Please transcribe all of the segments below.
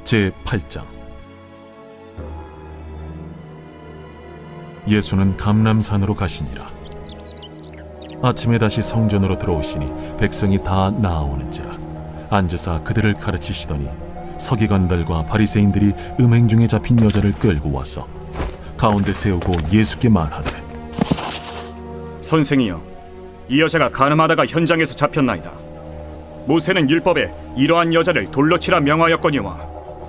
제8장. 예수는 감람산으로 가시니라. 아침에 다시 성전으로 들어오시니 백성이 다 나아오는지라. 앉으사 그들을 가르치시더니 서기관들과 바리새인들이 음행 중에 잡힌 여자를 끌고 와서 가운데 세우고 예수께 말하되, 선생이여, 이 여자가 간음하다가 현장에서 잡혔나이다. 모세는 율법에 이러한 여자를 돌로 치라 명하였거니와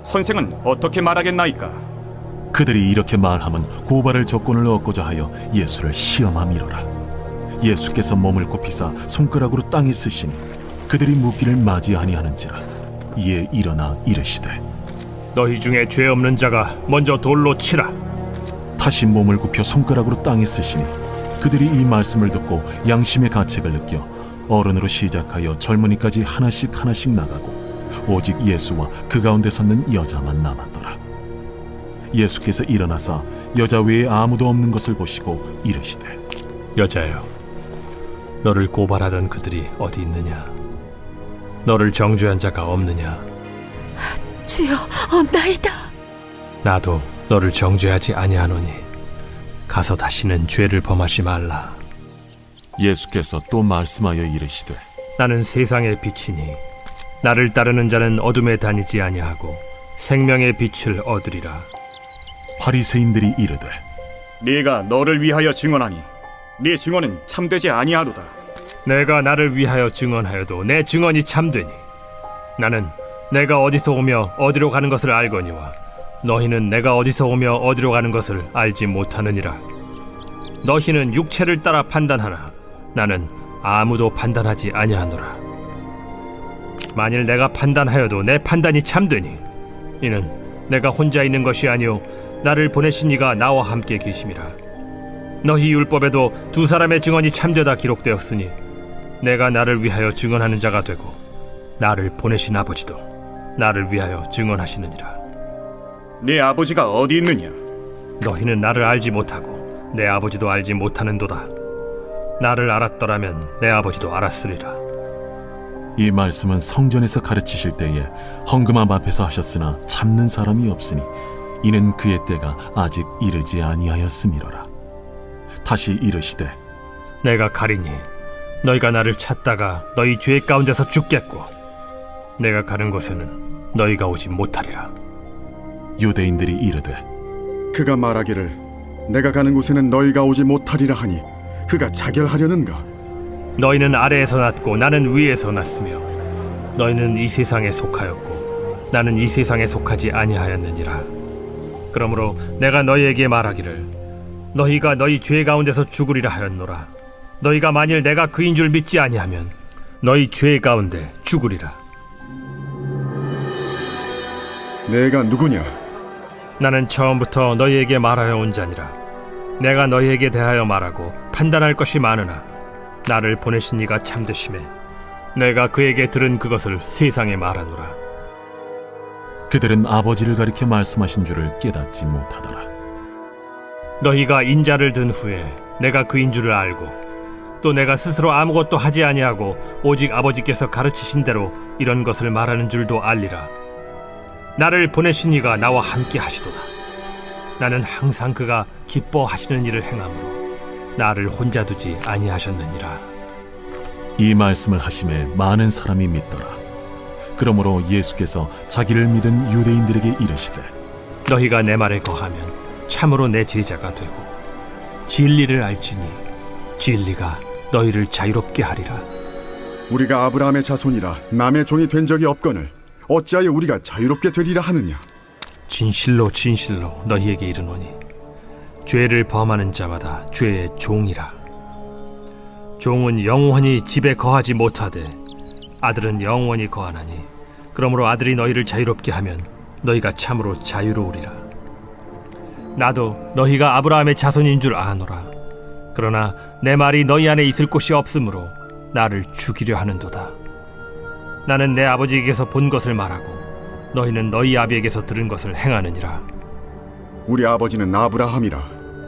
선생은 어떻게 말하겠나이까? 그들이 이렇게 말하면 고발할 조건을 얻고자 하여 예수를 시험함이로라. 예수께서 몸을 굽히사 손가락으로 땅에 쓰시니 그들이 묻기를 맞이 아니하는지라. 이에 일어나 이르시되, 너희 중에 죄 없는 자가 먼저 돌로 치라. 다시 몸을 굽혀 손가락으로 땅에 쓰시니 그들이 이 말씀을 듣고 양심의 가책을 느껴 어른으로 시작하여 젊은이까지 하나씩 나가고 오직 예수와 그 가운데 섰는 여자만 남았더라. 예수께서 일어나사 여자 외에 아무도 없는 것을 보시고 이르시되, 여자여, 너를 고발하던 그들이 어디 있느냐? 너를 정죄한 자가 없느냐? 주여, 없나이다. 나도 너를 정죄하지 아니하노니 가서 다시는 죄를 범하지 말라. 예수께서 또 말씀하여 이르시되, 나는 세상의 빛이니 나를 따르는 자는 어둠에 다니지 아니하고 생명의 빛을 얻으리라. 바리새인들이 이르되, 네가 너를 위하여 증언하니 네 증언은 참되지 아니하로다. 내가 나를 위하여 증언하여도 내 증언이 참되니 나는 내가 어디서 오며 어디로 가는 것을 알거니와 너희는 내가 어디서 오며 어디로 가는 것을 알지 못하느니라. 너희는 육체를 따라 판단하나 나는 아무도 판단하지 아니하노라. 만일 내가 판단하여도 내 판단이 참되니 이는 내가 혼자 있는 것이 아니오 나를 보내신 이가 나와 함께 계심이라. 너희 율법에도 두 사람의 증언이 참되다 기록되었으니 내가 나를 위하여 증언하는 자가 되고 나를 보내신 아버지도 나를 위하여 증언하시느니라. 네 아버지가 어디 있느냐? 너희는 나를 알지 못하고 내 아버지도 알지 못하는도다. 나를 알았더라면 내 아버지도 알았으리라. 이 말씀은 성전에서 가르치실 때에 헌금함 앞에서 하셨으나 참는 사람이 없으니 이는 그의 때가 아직 이르지 아니하였음이로라. 다시 이르시되, 내가 가리니 너희가 나를 찾다가 너희 죄 가운데서 죽겠고 내가 가는 곳에는 너희가 오지 못하리라. 유대인들이 이르되, 그가 말하기를 내가 가는 곳에는 너희가 오지 못하리라 하니 그가 자결하려는가? 너희는 아래에서 났고 나는 위에서 났으며 너희는 이 세상에 속하였고 나는 이 세상에 속하지 아니하였느니라. 그러므로 내가 너희에게 말하기를 너희가 너희 죄 가운데서 죽으리라 하였노라. 너희가 만일 내가 그인 줄 믿지 아니하면 너희 죄 가운데 죽으리라. 내가 누구냐? 나는 처음부터 너희에게 말하여 온 자니라. 내가 너희에게 대하여 말하고 판단할 것이 많으나 나를 보내신 이가 참되심에 내가 그에게 들은 그것을 세상에 말하노라. 그들은 아버지를 가리켜 말씀하신 줄을 깨닫지 못하더라. 너희가 인자를 든 후에 내가 그인 줄을 알고 또 내가 스스로 아무것도 하지 아니하고 오직 아버지께서 가르치신 대로 이런 것을 말하는 줄도 알리라. 나를 보내신 이가 나와 함께 하시도다. 나는 항상 그가 기뻐하시는 일을 행함으로 나를 혼자 두지 아니하셨느니라. 이 말씀을 하심에 많은 사람이 믿더라. 그러므로 예수께서 자기를 믿은 유대인들에게 이르시되, 너희가 내 말에 거하면 참으로 내 제자가 되고 진리를 알지니 진리가 너희를 자유롭게 하리라. 우리가 아브라함의 자손이라 남의 종이 된 적이 없거늘 어찌하여 우리가 자유롭게 되리라 하느냐? 진실로 진실로 너희에게 이르노니 죄를 범하는 자마다 죄의 종이라. 종은 영원히 집에 거하지 못하되 아들은 영원히 거하나니 그러므로 아들이 너희를 자유롭게 하면 너희가 참으로 자유로우리라. 나도 너희가 아브라함의 자손인 줄 아노라. 그러나 내 말이 너희 안에 있을 곳이 없으므로 나를 죽이려 하는도다. 나는 내 아버지에게서 본 것을 말하고 너희는 너희 아비에게서 들은 것을 행하느니라. 우리 아버지는 아브라함이라.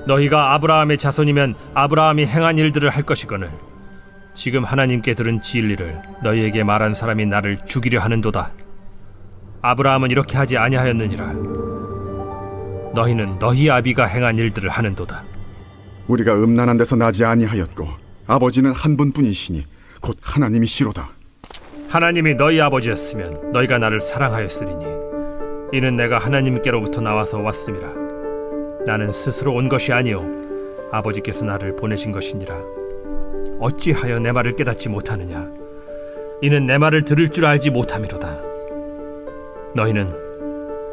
너희가 아브라함의 자손이면 아브라함이 행한 일들을 할 것이거늘 지금 하나님께 들은 진리를 너희에게 말한 사람이 나를 죽이려 하는도다. 아브라함은 이렇게 하지 아니하였느니라. 너희는 너희 아비가 행한 일들을 하는도다. 우리가 음란한 데서 나지 아니하였고 아버지는 한 분뿐이시니 곧 하나님이시로다. 하나님이 너희 아버지였으면 너희가 나를 사랑하였으리니 이는 내가 하나님께로부터 나와서 왔음이라. 나는 스스로 온 것이 아니요 아버지께서 나를 보내신 것이니라. 어찌하여 내 말을 깨닫지 못하느냐? 이는 내 말을 들을 줄 알지 못함이로다. 너희는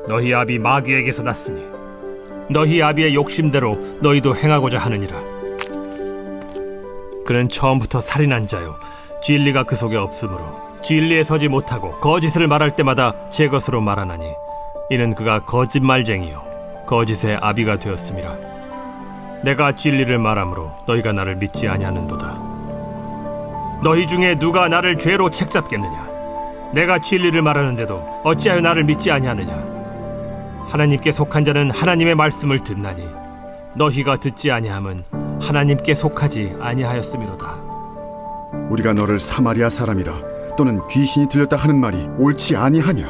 너희 아비 마귀에게서 났으니 너희 아비의 욕심대로 너희도 행하고자 하느니라. 그는 처음부터 살인한 자요 진리가 그 속에 없으므로 진리에 서지 못하고 거짓을 말할 때마다 제 것으로 말하나니 이는 그가 거짓말쟁이요 거짓의 아비가 되었음이라. 내가 진리를 말함으로 너희가 나를 믿지 아니하는도다. 너희 중에 누가 나를 죄로 책잡겠느냐? 내가 진리를 말하는데도 어찌하여 나를 믿지 아니하느냐? 하나님께 속한 자는 하나님의 말씀을 듣나니 너희가 듣지 아니함은 하나님께 속하지 아니하였음이로다. 우리가 너를 사마리아 사람이라 또는 귀신이 들렸다 하는 말이 옳지 아니하냐?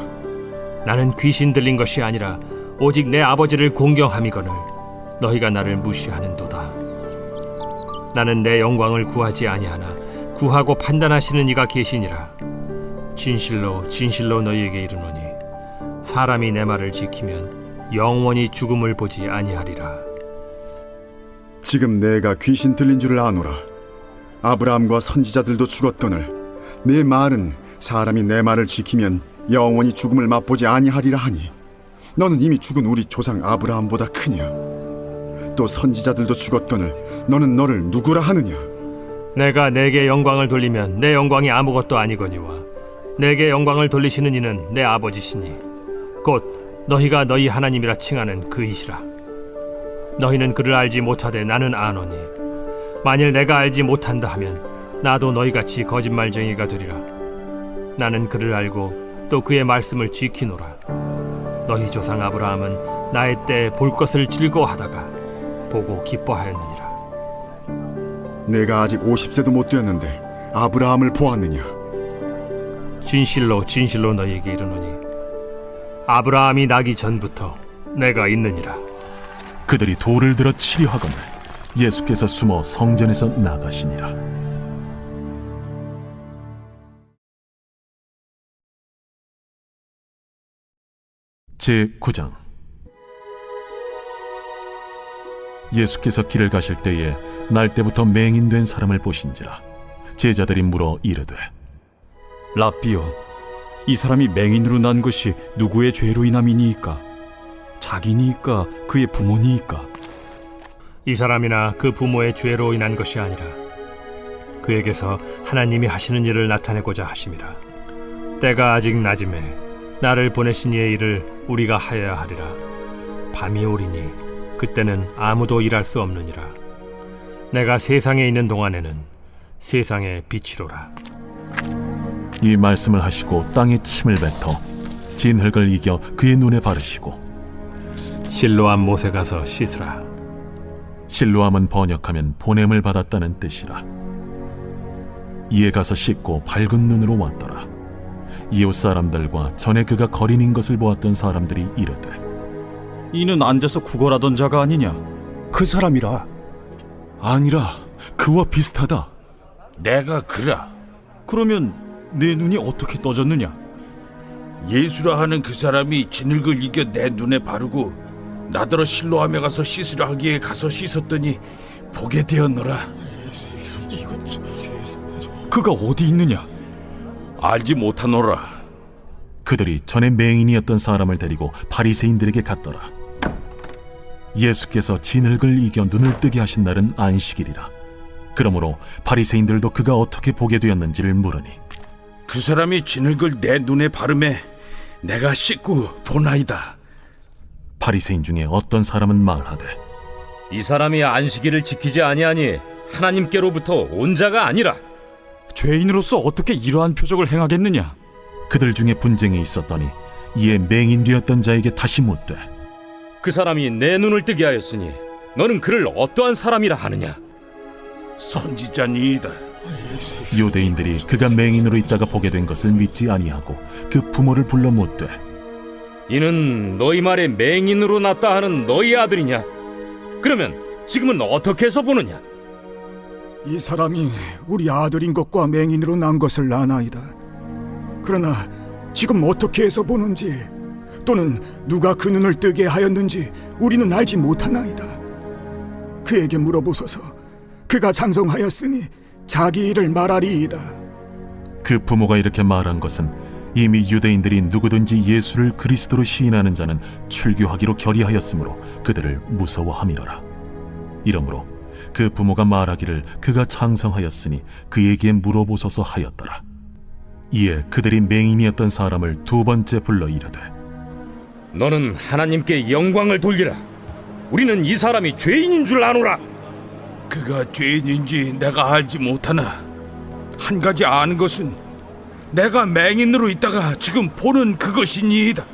나는 귀신 들린 것이 아니라 오직 내 아버지를 공경함이거늘 너희가 나를 무시하는도다. 나는 내 영광을 구하지 아니하나 구하고 판단하시는 이가 계시니라. 진실로 진실로 너희에게 이르노니 사람이 내 말을 지키면 영원히 죽음을 보지 아니하리라. 지금 내가 귀신 들린 줄을 아노라. 아브라함과 선지자들도 죽었거늘 내 말은 사람이 내 말을 지키면 영원히 죽음을 맛보지 아니하리라 하니 너는 이미 죽은 우리 조상 아브라함보다 크냐? 또 선지자들도 죽었거늘 너는 너를 누구라 하느냐? 내가 내게 영광을 돌리면 내 영광이 아무것도 아니거니와 내게 영광을 돌리시는 이는 내 아버지시니 곧 너희가 너희 하나님이라 칭하는 그이시라. 너희는 그를 알지 못하되 나는 아노니 만일 내가 알지 못한다 하면 나도 너희같이 거짓말쟁이가 되리라. 나는 그를 알고 또 그의 말씀을 지키노라. 너희 조상 아브라함은 나의 때에 볼 것을 즐거워하다가 보고 기뻐하였느니라. 내가 아직 50세도 못 되었는데 아브라함을 보았느냐? 진실로 진실로 너희에게 이르노니 아브라함이 나기 전부터 내가 있느니라. 그들이 돌을 들어 치려 하거늘 예수께서 숨어 성전에서 나가시니라. 제9장. 예수께서 길을 가실 때에 날 때부터 맹인된 사람을 보신지라. 제자들이 물어 이르되 랍비여, 이 사람이 맹인으로 난 것이 누구의 죄로 인함이니이까? 자기니이까 그의 부모니이까? 이 사람이나 그 부모의 죄로 인한 것이 아니라 그에게서 하나님이 하시는 일을 나타내고자 하심이라. 때가 아직 낮음에 나를 보내신 이의 일을 우리가 하여야 하리라. 밤이 오리니 그때는 아무도 일할 수 없느니라. 내가 세상에 있는 동안에는 세상의 빛이로라. 이 말씀을 하시고 땅에 침을 뱉어 진흙을 이겨 그의 눈에 바르시고 실로암 못에 가서 씻으라. 실로암은 번역하면 보냄을 받았다는 뜻이라. 이에 가서 씻고 밝은 눈으로 왔더라. 이웃 사람들과 전에 그가 거린인 것을 보았던 사람들이 이르되 이는 앉아서 구걸하던 자가 아니냐? 그 사람이라. 아니라 그와 비슷하다. 내가 그라. 그러면 내 눈이 어떻게 떠졌느냐? 예수라 하는 그 사람이 진흙을 이겨 내 눈에 바르고 나더러 실로암에 가서 씻으라 하기에 가서 씻었더니 보게 되었노라. 그가 어디 있느냐? 알지 못하노라. 그들이 전에 맹인이었던 사람을 데리고 바리새인들에게 갔더라. 예수께서 진흙을 이겨 눈을 뜨게 하신 날은 안식일이라. 그러므로 바리새인들도 그가 어떻게 보게 되었는지를 물으니 그 사람이 진흙을 내 눈에 바르매 내가 씻고 보나이다. 바리새인 중에 어떤 사람은 말하되 이 사람이 안식일을 지키지 아니하니 하나님께로부터 온 자가 아니라. 죄인으로서 어떻게 이러한 표적을 행하겠느냐? 그들 중에 분쟁이 있었더니 이에 맹인되었던 자에게 다시 묻되 그 사람이 내 눈을 뜨게 하였으니 너는 그를 어떠한 사람이라 하느냐? 선지자니이다. 유대인들이 그가 맹인으로 있다가 보게 된 것을 믿지 아니하고 그 부모를 불러 묻되 이는 너희 말에 맹인으로 났다 하는 너희 아들이냐? 그러면 지금은 어떻게 해서 보느냐? 이 사람이 우리 아들인 것과 맹인으로 난 것을 아나이다. 그러나 지금 어떻게 해서 보는지 또는 누가 그 눈을 뜨게 하였는지 우리는 알지 못하나이다. 그에게 물어보소서. 그가 장성하였으니 자기 일을 말하리이다. 그 부모가 이렇게 말한 것은 이미 유대인들이 누구든지 예수를 그리스도로 시인하는 자는 출교하기로 결의하였으므로 그들을 무서워함이로라. 이러므로 그 부모가 말하기를 그가 장성하였으니 그에게 물어보소서 하였더라. 이에 그들이 맹인이었던 사람을 두 번째 불러 이르되 너는 하나님께 영광을 돌리라. 우리는 이 사람이 죄인인 줄 아노라. 그가 죄인인지 내가 알지 못하나 한 가지 아는 것은 내가 맹인으로 있다가 지금 보는 그것이니이다.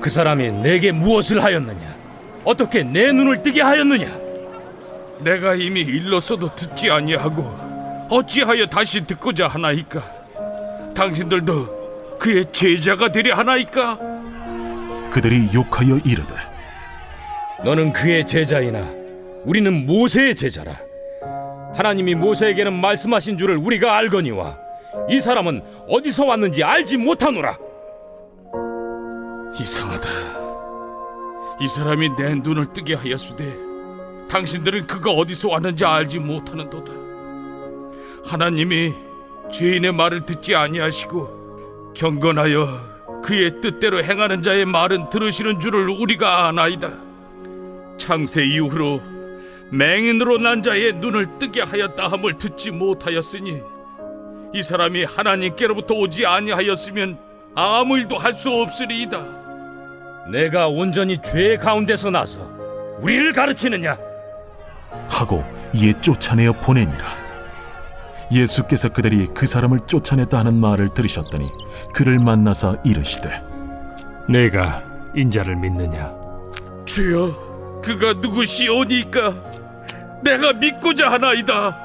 그 사람이 내게 무엇을 하였느냐? 어떻게 내 눈을 뜨게 하였느냐? 내가 이미 일렀어도 듣지 아니하고 어찌하여 다시 듣고자 하나이까? 당신들도 그의 제자가 되려 하나이까? 그들이 욕하여 이르되 너는 그의 제자이나 우리는 모세의 제자라. 하나님이 모세에게는 말씀하신 줄을 우리가 알거니와 이 사람은 어디서 왔는지 알지 못하노라. 이상하다. 이 사람이 내 눈을 뜨게 하였으되 당신들은 그가 어디서 왔는지 알지 못하는도다. 하나님이 죄인의 말을 듣지 아니하시고 경건하여 그의 뜻대로 행하는 자의 말은 들으시는 줄을 우리가 아나이다. 창세 이후로 맹인으로 난 자의 눈을 뜨게 하였다 함을 듣지 못하였으니 이 사람이 하나님께로부터 오지 아니하였으면 아무 일도 할 수 없으리이다. 내가 온전히 죄 가운데서 나서 우리를 가르치느냐? 하고 이에 쫓아내어 보내니라. 예수께서 그들이 그 사람을 쫓아냈다 하는 말을 들으셨더니 그를 만나사 이르시되 내가 인자를 믿느냐? 주여, 그가 누구시오니까 내가 믿고자 하나이다.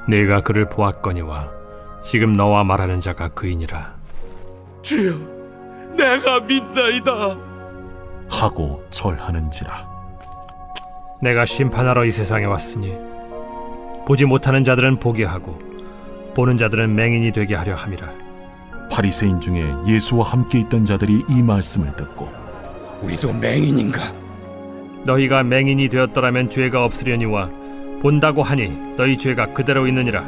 내가 그를 보았거니와 지금 너와 말하는 자가 그이니라. 주여, 내가 믿나이다. 하고 절하는지라. 내가 심판하러 이 세상에 왔으니 보지 못하는 자들은 보게 하고 보는 자들은 맹인이 되게 하려 함이라. 바리새인 중에 예수와 함께 있던 자들이 이 말씀을 듣고 우리도 맹인인가? 너희가 맹인이 되었더라면 죄가 없으려니와 본다고 하니 너희 죄가 그대로 있느니라.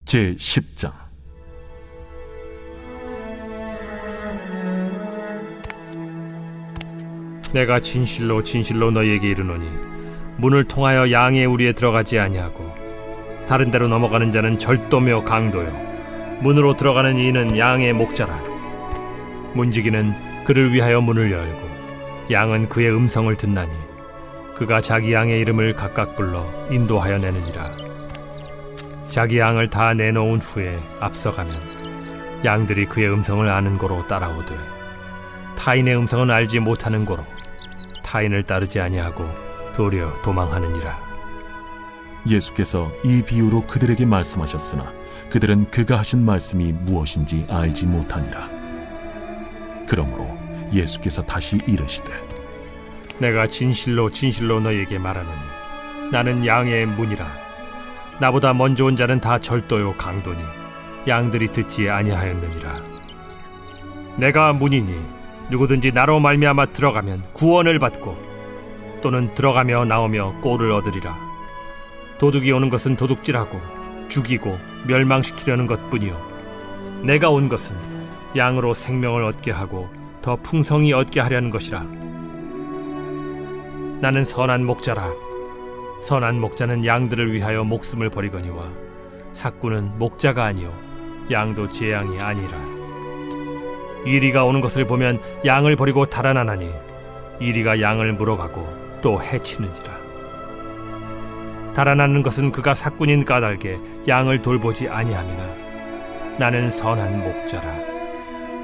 제 10장. 내가 진실로 진실로 너희에게 이르노니 문을 통하여 양의 우리에 들어가지 아니하고 다른 데로 넘어가는 자는 절도며 강도요 문으로 들어가는 이는 양의 목자라. 문지기는 그를 위하여 문을 열고 양은 그의 음성을 듣나니 그가 자기 양의 이름을 각각 불러 인도하여 내느니라. 자기 양을 다 내놓은 후에 앞서가면 양들이 그의 음성을 아는 고로 따라오되 타인의 음성은 알지 못하는 고로 타인을 따르지 아니하고 도리어 도망하느니라. 예수께서 이 비유로 그들에게 말씀하셨으나 그들은 그가 하신 말씀이 무엇인지 알지 못하니라. 그러므로 예수께서 다시 이르시되 내가 진실로 진실로 너희에게 말하노니 나는 양의 문이라. 나보다 먼저 온 자는 다 절도요 강도니 양들이 듣지 아니하였느니라. 내가 문이니 누구든지 나로 말미암아 들어가면 구원을 받고 또는 들어가며 나오며 꼴을 얻으리라. 도둑이 오는 것은 도둑질하고 죽이고 멸망시키려는 것뿐이요 내가 온 것은 양으로 생명을 얻게 하고 더 풍성히 얻게 하려는 것이라. 나는 선한 목자라. 선한 목자는 양들을 위하여 목숨을 버리거니와 삭구는 목자가 아니요 양도 제 양이 아니라. 이리가 오는 것을 보면 양을 버리고 달아나나니 이리가 양을 물어가고 또 해치는지라. 달아나는 것은 그가 삭군인 까닭에 양을 돌보지 아니함이나 나는 선한 목자라.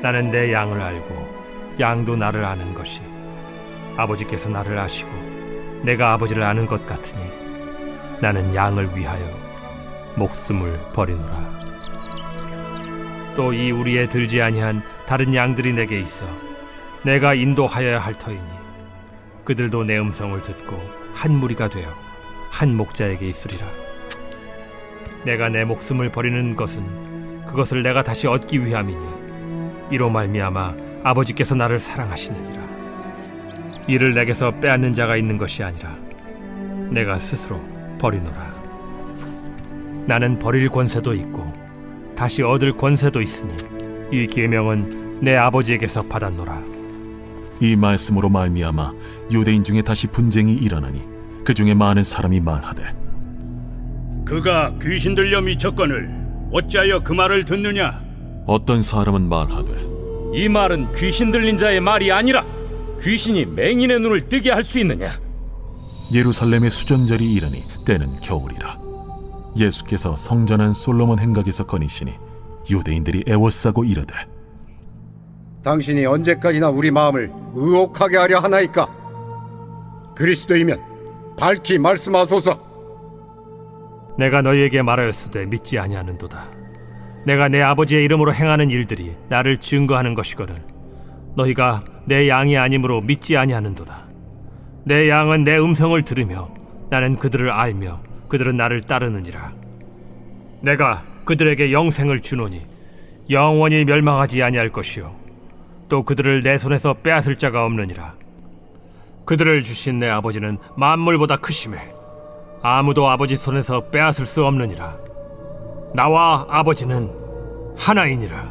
나는 내 양을 알고 양도 나를 아는 것이 아버지께서 나를 아시고 내가 아버지를 아는 것 같으니 나는 양을 위하여 목숨을 버리노라. 또 이 우리에 들지 아니한 다른 양들이 내게 있어 내가 인도하여야 할 터이니 그들도 내 음성을 듣고 한 무리가 되어 한 목자에게 있으리라. 내가 내 목숨을 버리는 것은 그것을 내가 다시 얻기 위함이니 이로 말미암아 아버지께서 나를 사랑하시느니라. 이를 내게서 빼앗는 자가 있는 것이 아니라 내가 스스로 버리노라. 나는 버릴 권세도 있고 다시 얻을 권세도 있으니 이 계명은 내 아버지에게서 받았노라. 이 말씀으로 말미암아 유대인 중에 다시 분쟁이 일어나니 그 중에 많은 사람이 말하되 그가 귀신 들려 미쳤거늘 어찌하여 그 말을 듣느냐? 어떤 사람은 말하되 이 말은 귀신 들린 자의 말이 아니라 귀신이 맹인의 눈을 뜨게 할 수 있느냐? 예루살렘의 수전절이 이르니 때는 겨울이라. 예수께서 성전한 솔로몬 행각에서 거니시니 유대인들이 애워싸고 이르되 당신이 언제까지나 우리 마음을 의혹하게 하려 하나이까? 그리스도이면 밝히 말씀하소서. 내가 너희에게 말하였으되 믿지 아니하는도다. 내가 내 아버지의 이름으로 행하는 일들이 나를 증거하는 것이거늘 너희가 내 양이 아니므로 믿지 아니하는도다. 내 양은 내 음성을 들으며 나는 그들을 알며 그들은 나를 따르느니라. 내가 그들에게 영생을 주노니 영원히 멸망하지 아니할 것이요 또 그들을 내 손에서 빼앗을 자가 없느니라. 그들을 주신 내 아버지는 만물보다 크심에 아무도 아버지 손에서 빼앗을 수 없느니라. 나와 아버지는 하나이니라.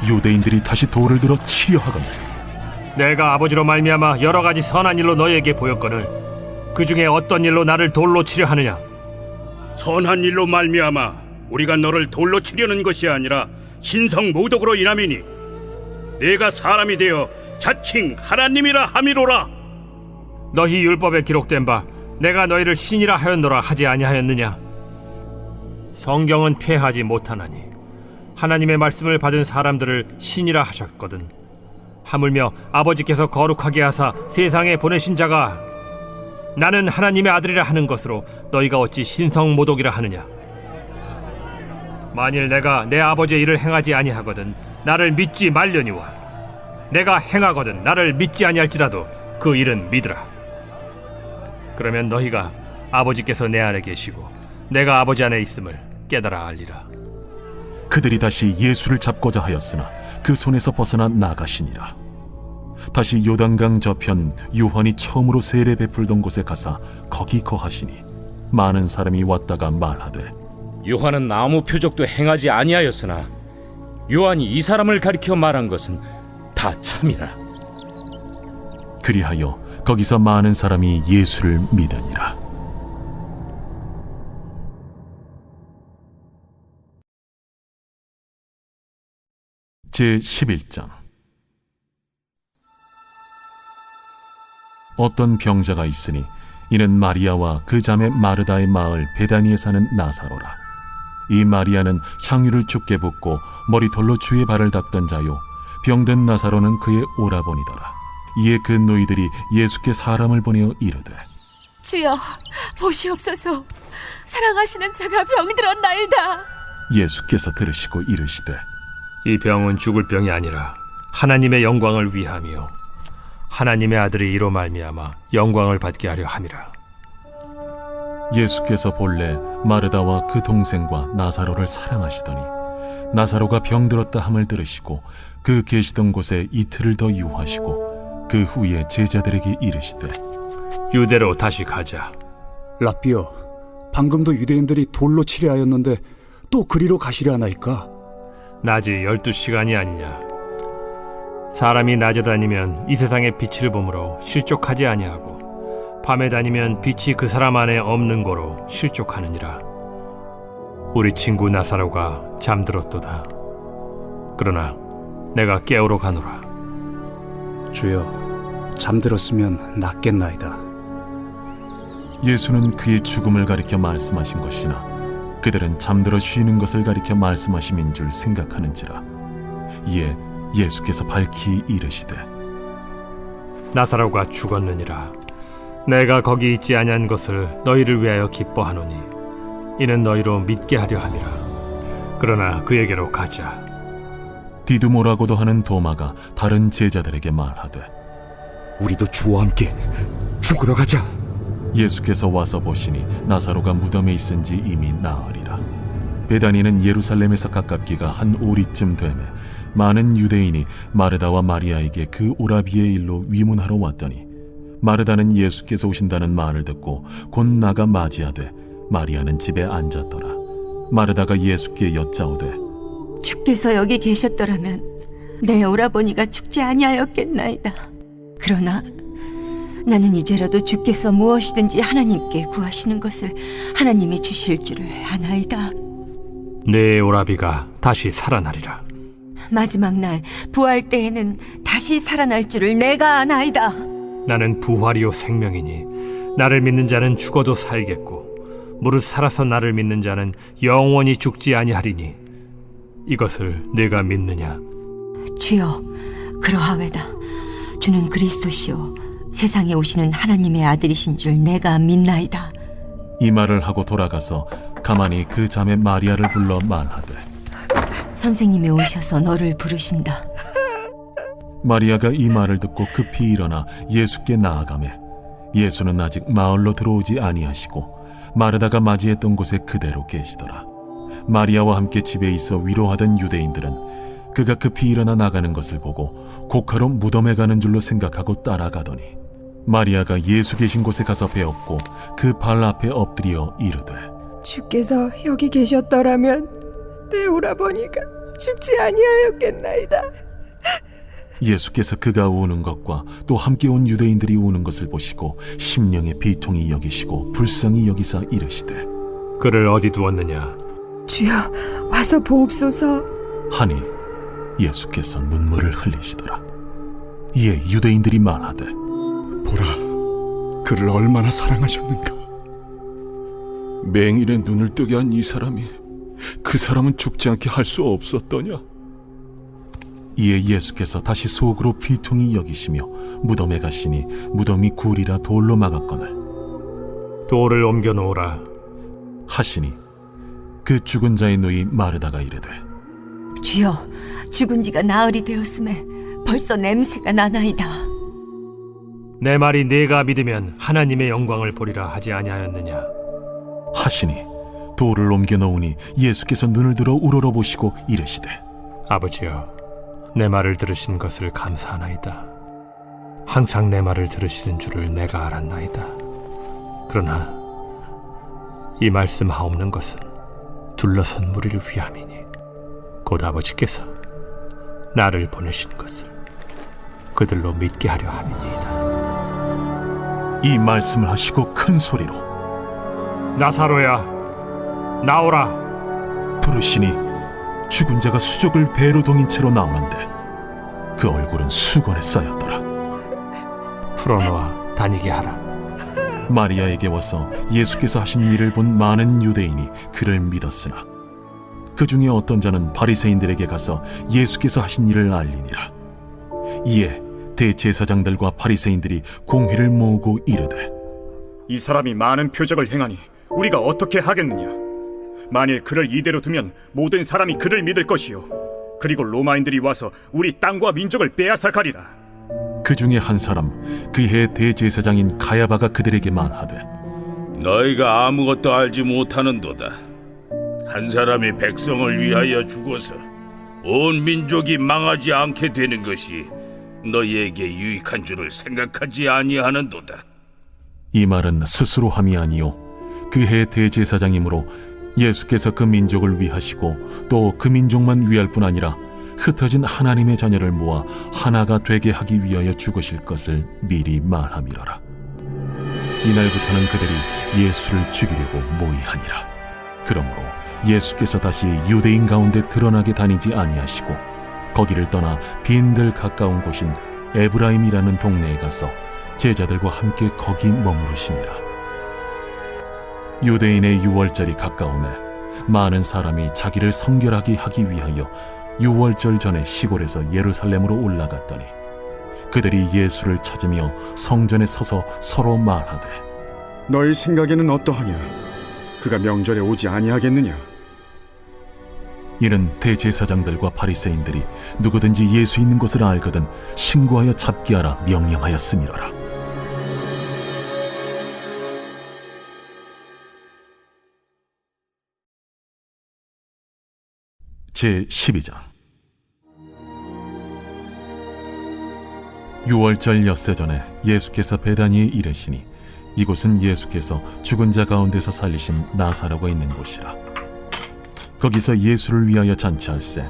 유대인들이 다시 돌을 들어 치려 하거늘 내가 아버지로 말미암아 여러 가지 선한 일로 너희에게 보였거늘 그 중에 어떤 일로 나를 돌로 치려 하느냐? 선한 일로 말미암아 우리가 너를 돌로 치려는 것이 아니라 신성 모독으로 인함이니 내가 사람이 되어 자칭 하나님이라 함이로라. 너희 율법에 기록된 바 내가 너희를 신이라 하였노라 하지 아니하였느냐? 성경은 폐하지 못하나니 하나님의 말씀을 받은 사람들을 신이라 하셨거든. 하물며 아버지께서 거룩하게 하사 세상에 보내신 자가 나는 하나님의 아들이라 하는 것으로 너희가 어찌 신성모독이라 하느냐? 만일 내가 내 아버지의 일을 행하지 아니하거든 나를 믿지 말려니와 내가 행하거든 나를 믿지 아니할지라도 그 일은 믿으라. 그러면 너희가 아버지께서 내 안에 계시고 내가 아버지 안에 있음을 깨달아 알리라. 그들이 다시 예수를 잡고자 하였으나 그 손에서 벗어나 나가시니라. 다시 요단강 저편 요한이 처음으로 세례 베풀던 곳에 가사 거기 거하시니 많은 사람이 왔다가 말하되 요한은 아무 표적도 행하지 아니하였으나 요한이 이 사람을 가리켜 말한 것은 다 참이라. 그리하여 거기서 많은 사람이 예수를 믿으니라. 제11장. 어떤 병자가 있으니 이는 마리아와 그 자매 마르다의 마을 베다니에 사는 나사로라. 이 마리아는 향유를 죽게 붓고 머리털로 주의 발을 닦던 자요 병든 나사로는 그의 오라버니더라. 이에 그 노이들이 예수께 사람을 보내어 이르되 주여 보시옵소서 사랑하시는 자가 병들었나이다. 예수께서 들으시고 이르시되 이 병은 죽을 병이 아니라 하나님의 영광을 위함이요 하나님의 아들이 이로 말미암아 영광을 받게 하려 함이라. 예수께서 본래 마르다와 그 동생과 나사로를 사랑하시더니 나사로가 병들었다 함을 들으시고 그 계시던 곳에 이틀을 더 유하시고 그 후에 제자들에게 이르시되 유대로 다시 가자. 라삐여, 방금도 유대인들이 돌로 치려 하였는데 또 그리로 가시려 하나이까? 낮이 12시간이 아니냐? 사람이 낮에 다니면 이 세상의 빛을 보므로 실족하지 아니하고 밤에 다니면 빛이 그 사람 안에 없는 거로 실족하느니라. 우리 친구 나사로가 잠들었도다. 그러나 내가 깨우러 가노라. 주여, 잠들었으면 낫겠나이다. 예수는 그의 죽음을 가리켜 말씀하신 것이나 그들은 잠들어 쉬는 것을 가리켜 말씀하심인 줄 생각하는지라. 이에 예수께서 밝히 이르시되 나사로가 죽었느니라. 내가 거기 있지 아니한 것을 너희를 위하여 기뻐하노니 이는 너희로 믿게 하려 함이라. 그러나 그에게로 가자. 디두모라고도 하는 도마가 다른 제자들에게 말하되 우리도 주와 함께 죽으러 가자. 예수께서 와서 보시니 나사로가 무덤에 있은지 이미 나으리라. 베다니는 예루살렘에서 가깝기가 한 오리쯤 되매 많은 유대인이 마르다와 마리아에게 그 오라비의 일로 위문하러 왔더니 마르다는 예수께서 오신다는 말을 듣고 곧 나가 맞이하되 마리아는 집에 앉았더라. 마르다가 예수께 여짜오되 주께서 여기 계셨더라면 내 오라버니가 죽지 아니하였겠나이다. 그러나 나는 이제라도 주께서 무엇이든지 하나님께 구하시는 것을 하나님이 주실 줄을 아나이다. 내 오라비가 다시 살아나리라. 마지막 날 부활 때에는 다시 살아날 줄을 내가 아나이다. 나는 부활이요 생명이니 나를 믿는 자는 죽어도 살겠고 무릇 살아서 나를 믿는 자는 영원히 죽지 아니하리니 이것을 네가 믿느냐? 주여, 그러하외다. 주는 그리스도시요 세상에 오시는 하나님의 아들이신 줄 내가 믿나이다. 이 말을 하고 돌아가서 가만히 그 자매 마리아를 불러 말하되 선생님이 오셔서 너를 부르신다. 마리아가 이 말을 듣고 급히 일어나 예수께 나아가매 예수는 아직 마을로 들어오지 아니하시고 마르다가 맞이했던 곳에 그대로 계시더라. 마리아와 함께 집에 있어 위로하던 유대인들은 그가 급히 일어나 나가는 것을 보고 곡하러 무덤에 가는 줄로 생각하고 따라가더니 마리아가 예수 계신 곳에 가서 배웠고 그 발 앞에 엎드려 이르되 주께서 여기 계셨더라면 내 오라버니가 죽지 아니하였겠나이다. 예수께서 그가 우는 것과 또 함께 온 유대인들이 우는 것을 보시고 심령의 비통이 여기시고 불쌍히 여기사 이르시되 그를 어디 두었느냐? 주여, 와서 보옵소서. 하니 예수께서 눈물을 흘리시더라. 이에 유대인들이 말하되 보라, 그를 얼마나 사랑하셨는가. 맹인의 눈을 뜨게 한 이 사람이 그 사람은 죽지 않게 할 수 없었더냐? 이에 예수께서 다시 속으로 비통히 여기시며 무덤에 가시니 무덤이 굴이라 돌로 막았거늘 돌을 옮겨 놓으라 하시니 그 죽은 자의 누이 마르다가 이르되 주여, 죽은 지가 나흘이 되었음에 벌써 냄새가 나나이다. 내 말이 네가 믿으면 하나님의 영광을 보리라 하지 아니하였느냐? 하시니 돌을 옮겨 놓으니 예수께서 눈을 들어 우러러보시고 이르시되 아버지여, 내 말을 들으신 것을 감사하나이다. 항상 내 말을 들으시는 줄을 내가 알았나이다. 그러나 이 말씀하옵는 것은 둘러선 무리를 위함이니 곧 아버지께서 나를 보내신 것을 그들로 믿게 하려 함이니이다. 이 말씀을 하시고 큰 소리로 나사로야, 나오라. 부르시니 죽은 자가 수족을 배로 동인 채로 나오는데 그 얼굴은 수건에 쌓였더라. 풀어놓아 다니게 하라. 마리아에게 와서 예수께서 하신 일을 본 많은 유대인이 그를 믿었으나 그 중에 어떤 자는 바리새인들에게 가서 예수께서 하신 일을 알리니라. 이에 대제사장들과 바리새인들이 공회를 모으고 이르되 이 사람이 많은 표적을 행하니 우리가 어떻게 하겠느냐? 만일 그를 이대로 두면 모든 사람이 그를 믿을 것이요 그리고 로마인들이 와서 우리 땅과 민족을 빼앗아 가리라. 그 중에 한 사람 그 해 대제사장인 가야바가 그들에게 말하되 너희가 아무것도 알지 못하는도다. 한 사람이 백성을 위하여 죽어서 온 민족이 망하지 않게 되는 것이 너희에게 유익한 줄을 생각하지 아니하는도다. 이 말은 스스로 함이 아니요 그 해 대제사장이므로 예수께서 그 민족을 위하시고 또 그 민족만 위할 뿐 아니라 흩어진 하나님의 자녀를 모아 하나가 되게 하기 위하여 죽으실 것을 미리 말함이로라. 이날부터는 그들이 예수를 죽이려고 모의하니라. 그러므로 예수께서 다시 유대인 가운데 드러나게 다니지 아니하시고 거기를 떠나 빈들 가까운 곳인 에브라임이라는 동네에 가서 제자들과 함께 거기 머무르시니라. 유대인의 유월절이 가까우매 많은 사람이 자기를 성결하게 하기 위하여 유월절 전에 시골에서 예루살렘으로 올라갔더니 그들이 예수를 찾으며 성전에 서서 서로 말하되 너희 생각에는 어떠하냐? 그가 명절에 오지 아니하겠느냐? 이는 대제사장들과 바리새인들이 누구든지 예수 있는 것을 알거든 신고하여 잡게 하라 명령하였음이로라. 제12장. 유월절 엿새 전에 예수께서 베다니에 이르시니 이곳은 예수께서 죽은 자 가운데서 살리신 나사로가 있는 곳이라. 거기서 예수를 위하여 잔치할세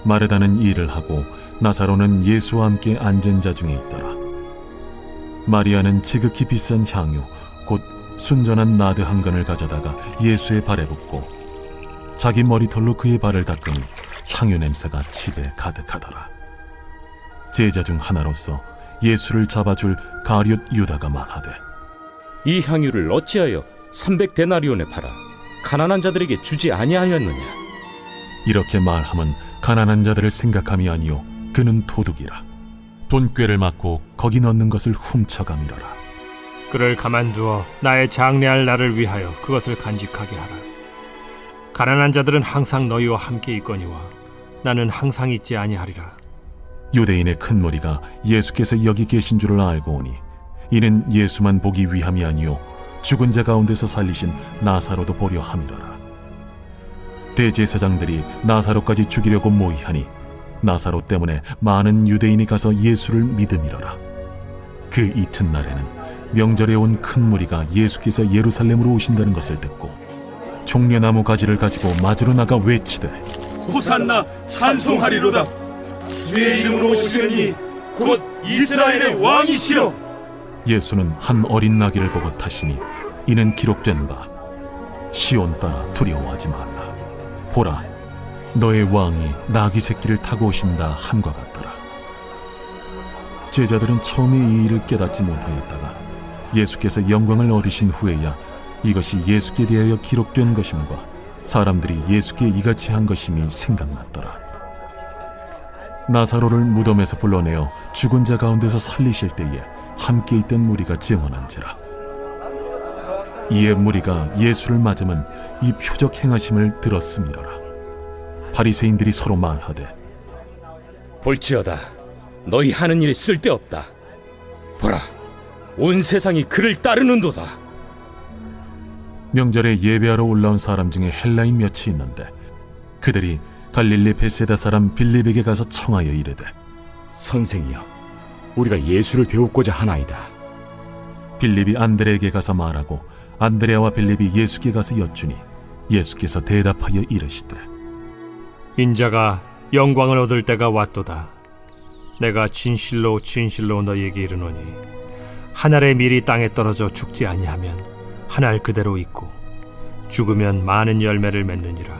마르다는 일을 하고 나사로는 예수와 함께 앉은 자 중에 있더라. 마리아는 지극히 비싼 향유 곧 순전한 나드 한 근을 가져다가 예수의 발에 붓고 자기 머리털로 그의 발을 닦으니 향유 냄새가 집에 가득하더라. 제자 중 하나로서 예수를 잡아줄 가룟 유다가 말하되 이 향유를 어찌하여 300데나리온에 팔아 가난한 자들에게 주지 아니하였느냐? 이렇게 말함은 가난한 자들을 생각함이 아니요 그는 도둑이라. 돈꾀를 맞고 거기 넣는 것을 훔쳐감이로라. 그를 가만두어 나의 장래할 날을 위하여 그것을 간직하게 하라. 가난한 자들은 항상 너희와 함께 있거니와 나는 항상 있지 아니하리라. 유대인의 큰 무리가 예수께서 여기 계신 줄을 알고 오니 이는 예수만 보기 위함이 아니요 죽은 자 가운데서 살리신 나사로도 보려 함이로라. 대제사장들이 나사로까지 죽이려고 모의하니 나사로 때문에 많은 유대인이 가서 예수를 믿음이로라. 그 이튿날에는 명절에 온 큰 무리가 예수께서 예루살렘으로 오신다는 것을 듣고 종려나무 가지를 가지고 맞으러 나가 외치되 호산나 찬송하리로다. 주의 이름으로 오시려니 곧 이스라엘의 왕이시여. 예수는 한 어린 나귀를 보고 타시니 이는 기록된 바 시온 따라 두려워하지 말라. 보라, 너의 왕이 나귀 새끼를 타고 오신다 함과 같더라. 제자들은 처음에 이 일을 깨닫지 못하였다가 예수께서 영광을 얻으신 후에야 이것이 예수께 대하여 기록된 것임과 사람들이 예수께 이같이 한 것임이 생각났더라. 나사로를 무덤에서 불러내어 죽은 자 가운데서 살리실 때에 함께 있던 무리가 증언한지라. 이에 무리가 예수를 맞으면 이 표적 행하심을 들었음이로라. 바리새인들이 서로 말하되 볼지어다, 너희 하는 일이 쓸데없다. 보라, 온 세상이 그를 따르는도다. 명절에 예배하러 올라온 사람 중에 헬라인 몇이 있는데 그들이 갈릴리 베세다 사람 빌립에게 가서 청하여 이르되 선생이여, 우리가 예수를 배우고자 하나이다. 빌립이 안드레에게 가서 말하고 안드레와 빌립이 예수께 가서 여쭈니 예수께서 대답하여 이르시되 인자가 영광을 얻을 때가 왔도다. 내가 진실로 진실로 너희에게 이르노니 한 알의 밀이 땅에 떨어져 죽지 아니하면 한 알 그대로 있고 죽으면 많은 열매를 맺느니라.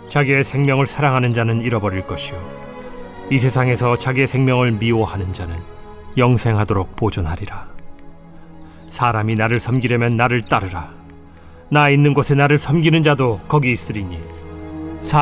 자기의 생명을 사랑하는 자는 잃어버릴 것이요 이 세상에서 자기의 생명을 미워하는 자는 영생하도록 보존하리라. 사람이 나를 섬기려면 나를 따르라. 나 있는 곳에 나를 섬기는 자도 거기 있으리니